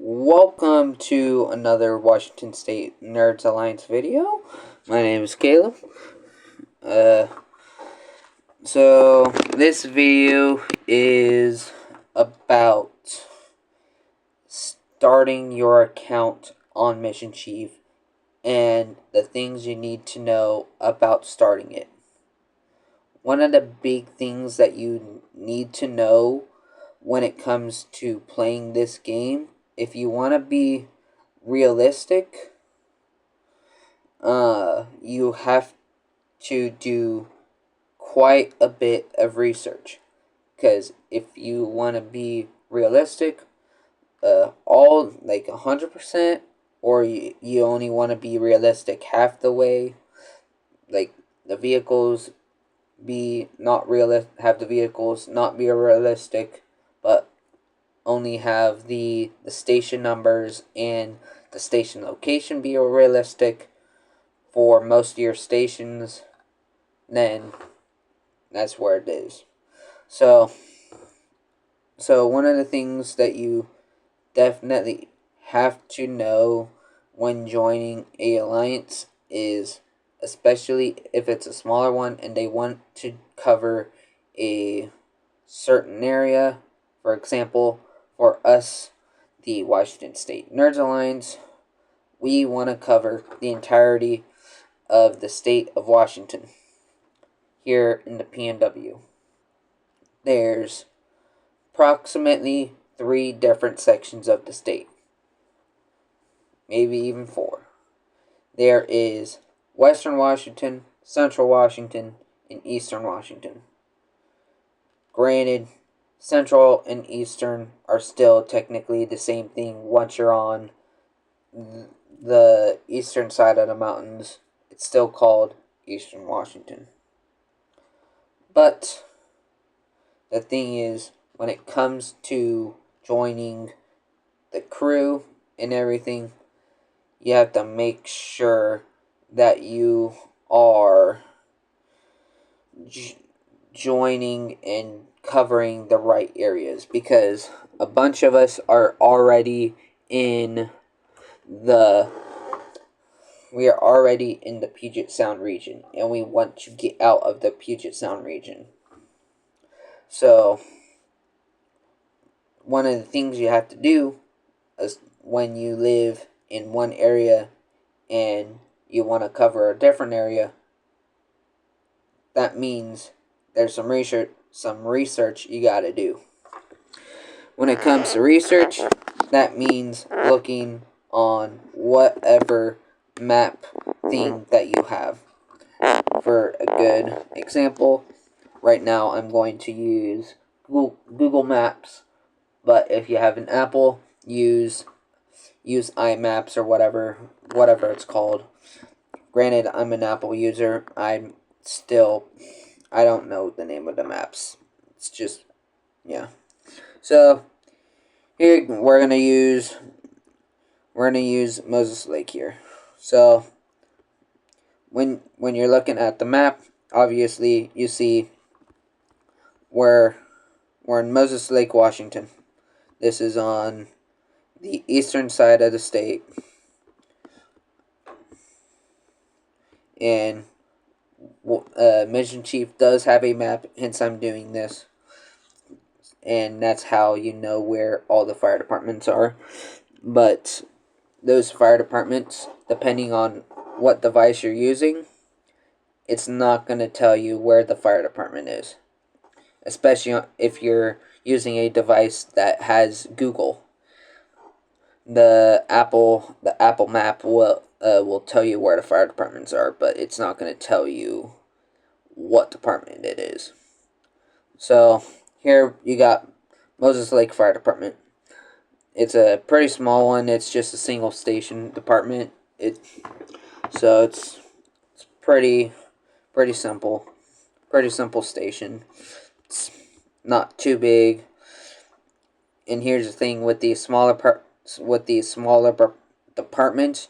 Welcome to another Washington State Nerds Alliance video. My name is Caleb. Uh, so this video is about starting your account on Missionchief and the things you need to know about starting it. One of the big things that you need to know when it comes to playing this game, if you want to be realistic, you have to do quite a bit of research. Because if you want to be realistic, all like 100%, or you only want to be realistic half the way, like the vehicles be not realistic, have the vehicles not be realistic, but only have the station numbers and the station location be realistic for most of your stations, then that's where it is. So one of the things that you definitely have to know when joining a alliance is, especially if it's a smaller one and they want to cover a certain area. For example, for us, the Washington State Nerds Alliance, we want to cover the entirety of the state of Washington here in the PNW. There's approximately 3 different sections of the state, maybe even 4. There is Western Washington, Central Washington, and Eastern Washington. Granted, Central and Eastern are still technically the same thing once you're on the eastern side of the mountains. It's still called Eastern Washington. But the thing is, when it comes to joining the crew and everything, you have to make sure that you are joining and covering the right areas, because a bunch of us are already in the Puget Sound region, and we want to get out of the Puget Sound region. So one of the things you have to do is, when you live in one area and you want to cover a different area, that means there's some research you got to do. When it comes to research, that means looking on whatever map thing that you have. For a good example, right now I'm going to use Google Maps, but if you have an Apple, use iMaps or whatever it's called. Granted, I'm an Apple user. I don't know the name of the maps. It's just, yeah. So here we're gonna use Moses Lake here. So when you're looking at the map, obviously you see we're in Moses Lake, Washington. This is on the eastern side of the state, and Missionchief does have a map, hence I'm doing this, and that's how you know where all the fire departments are. But those fire departments, depending on what device you're using, it's not going to tell you where the fire department is, especially if you're using a device that has Google. The Apple map will tell you where the fire departments are, but it's not going to tell you what department it is. So here you got Moses Lake Fire Department. It's a pretty small one. It's just a single station department. So it's pretty simple. Pretty simple station. It's not too big. And here's the thing with these smaller departments,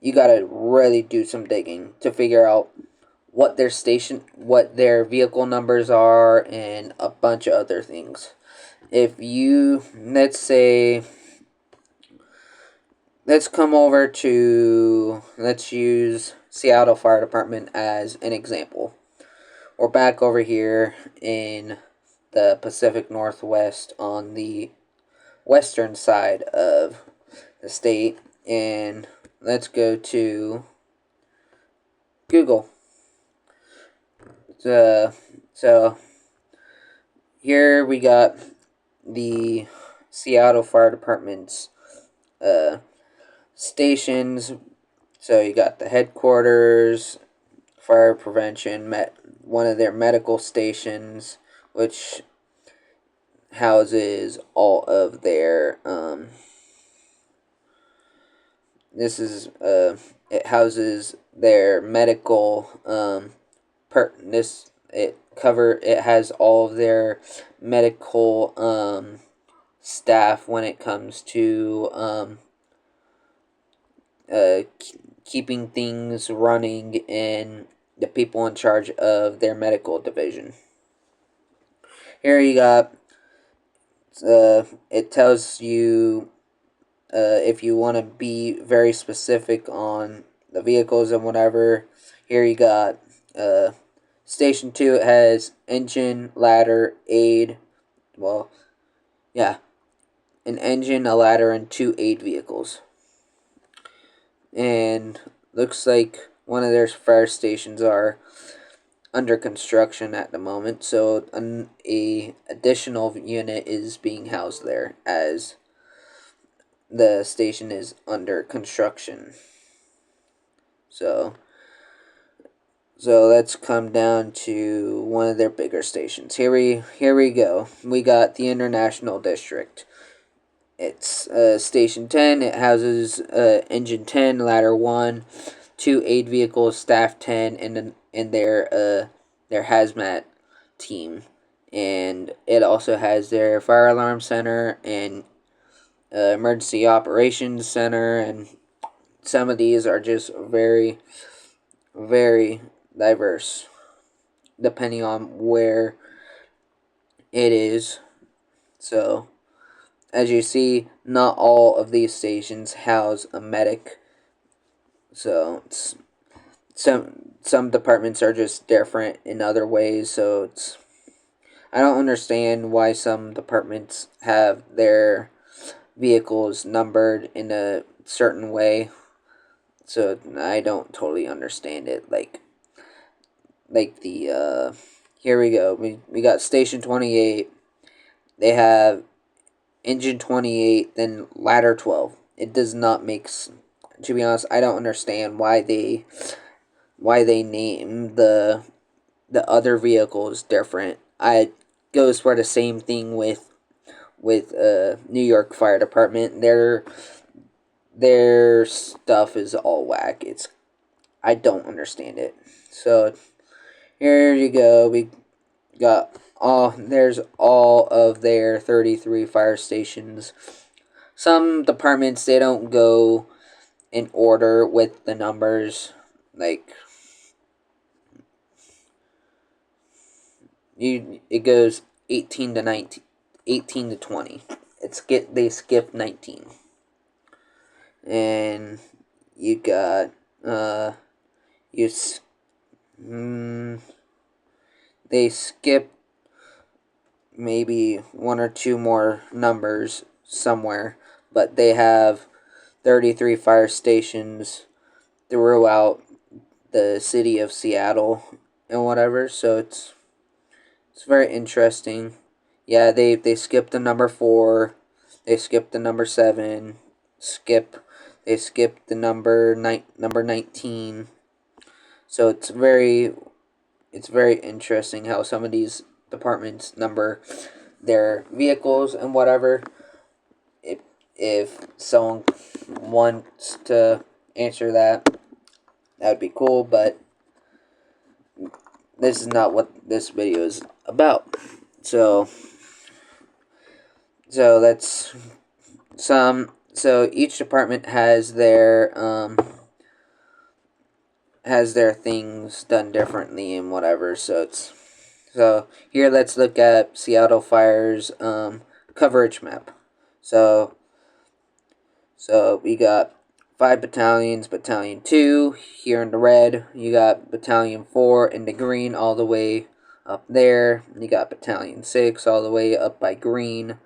you gotta really do some digging to figure out what their vehicle numbers are, and a bunch of other things. If you, let's say let's come over to, let's use Seattle Fire Department as an example. We're back over here in the Pacific Northwest on the western side of the state, and let's go to Google. So here we got the Seattle Fire Department's stations. So you got the headquarters, fire prevention, one of their medical stations, which houses all of their it houses their medical it has all of their medical staff when it comes to keeping things running and the people in charge of their medical division. Here you got it tells you if you want to be very specific on the vehicles and whatever. Here you got Station 2. It has engine, ladder, aid. Well, yeah, an engine, a ladder, and 2 aid vehicles. And looks like one of their fire stations are under construction at the moment, so a additional unit is being housed there as the station is under construction. So let's come down to one of their bigger stations. Here we go. We got the International District. It's Station 10. It houses Engine 10, Ladder 1, 2 aid vehicles, Staff 10, and their hazmat team. And it also has their Fire Alarm Center and Emergency Operations Center. And some of these are just very, very diverse, depending on where it is. So as you see, not all of these stations house a medic. So some departments are just different in other ways. So I don't understand why some departments have their vehicles numbered in a certain way. So I don't totally understand it. Like the here we go. We got Station 28. They have Engine 28, then Ladder 12. It does not make, to be honest, I don't understand why they name the other vehicles different. I goes for the same thing with New York Fire Department. Their stuff is all whack. I don't understand it. So here you go. We got there's all of their 33 fire stations. Some departments, they don't go in order with the numbers. Like it goes 18 to 19, 18 to 20. They skip 19. And you got they skip maybe one or two more numbers somewhere, but they have 33 fire stations throughout the city of Seattle and whatever. So it's very interesting. Yeah, they skipped the number 4, they skipped the number 7, they skipped the number 19. So it's very interesting how some of these departments number their vehicles and whatever. If someone wants to answer that would be cool, but this is not what this video is about. So that's so each department has their things done differently and whatever. So here let's look at Seattle Fire's coverage map. So So we got 5 battalions, Battalion 2 here in the red. You got Battalion 4 in the green all the way up there. You got Battalion 6 all the way up by green.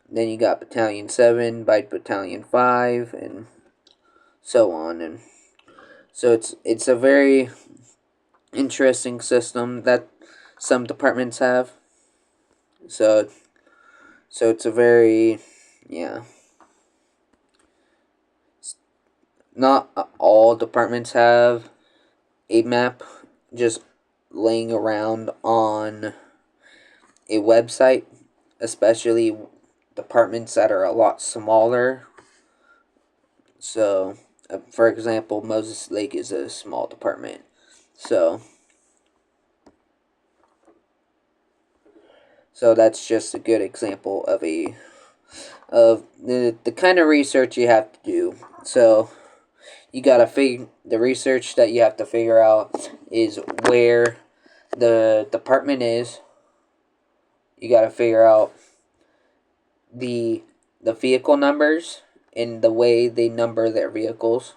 Then you got Battalion 7 by Battalion 5 and so on. And so it's a very interesting system that some departments have. So it's a very, yeah. Not all departments have a map just laying around on a website, especially departments that are a lot smaller. So, for example, Moses Lake is a small department. So that's just a good example of the kind of research you have to do. So you gotta the research that you have to figure out is where the department is. You gotta figure out the vehicle numbers and the way they number their vehicles.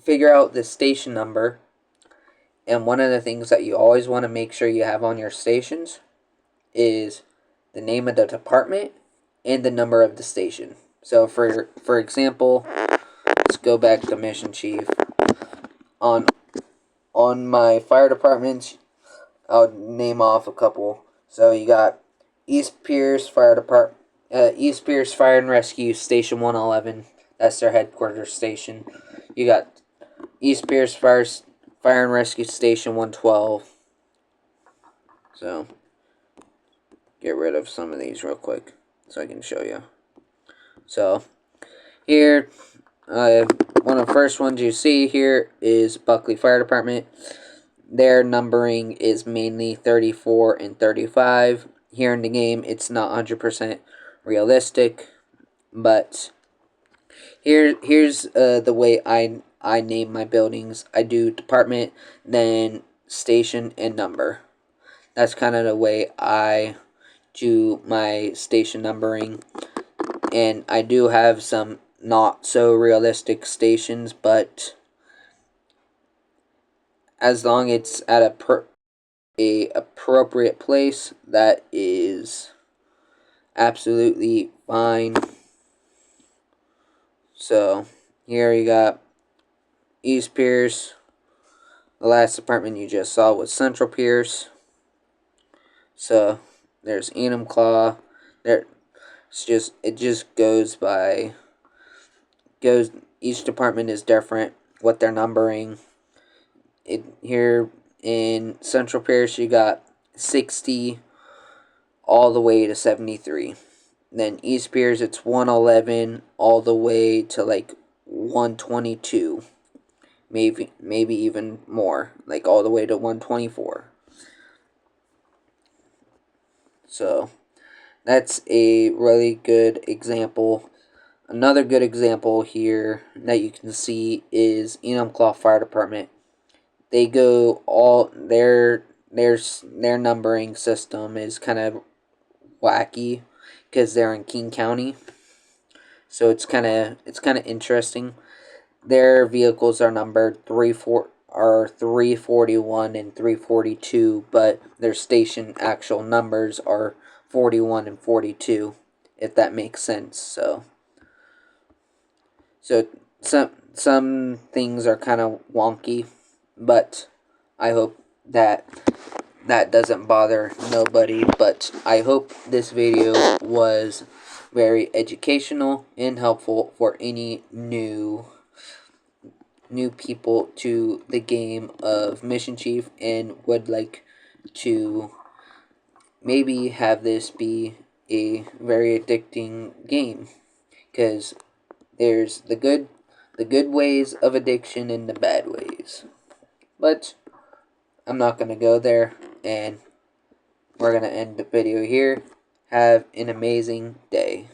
Figure out the station number. And one of the things that you always want to make sure you have on your stations is the name of the department and the number of the station. So for example, let's go back to Missionchief. On my fire departments, I'll name off a couple. So you got East Pierce Fire Department, East Pierce Fire and Rescue Station 111. That's their headquarters station. You got East Pierce Fire and Rescue Station 112. So get rid of some of these real quick so I can show you. So here, one of the first ones you see here is Buckley Fire Department. Their numbering is mainly 34 and 35. Here in the game, it's not 100% realistic, but here's the way I name my buildings. I do department, then station, and number. That's kind of the way I do my station numbering. And I do have some not so realistic stations, but as long as it's at a appropriate place, that is absolutely fine. So here you got East Pierce. The last department you just saw was Central Pierce. So there's Enumclaw. It just goes by each department is different what they're numbering. Here in Central Pierce you got 60 all the way to 73. Then East Pierce it's 111 all the way to like 122. Maybe even more, like all the way to 124. So that's a really good example. Another good example here that you can see is Enumclaw Fire Department. They go all their numbering system is kind of wacky because they're in King County. So it's kind of interesting. Their vehicles are numbered 341 and 342, but their station actual numbers are 41 and 42, if that makes sense. So some things are kind of wonky, but I hope that doesn't bother nobody. But I hope this video was very educational and helpful for any new people to the game of Missionchief and would like to maybe have this be a very addicting game, because there's the good ways of addiction and the bad ways. But I'm not going to go there, and we're going to end the video here. Have an amazing day.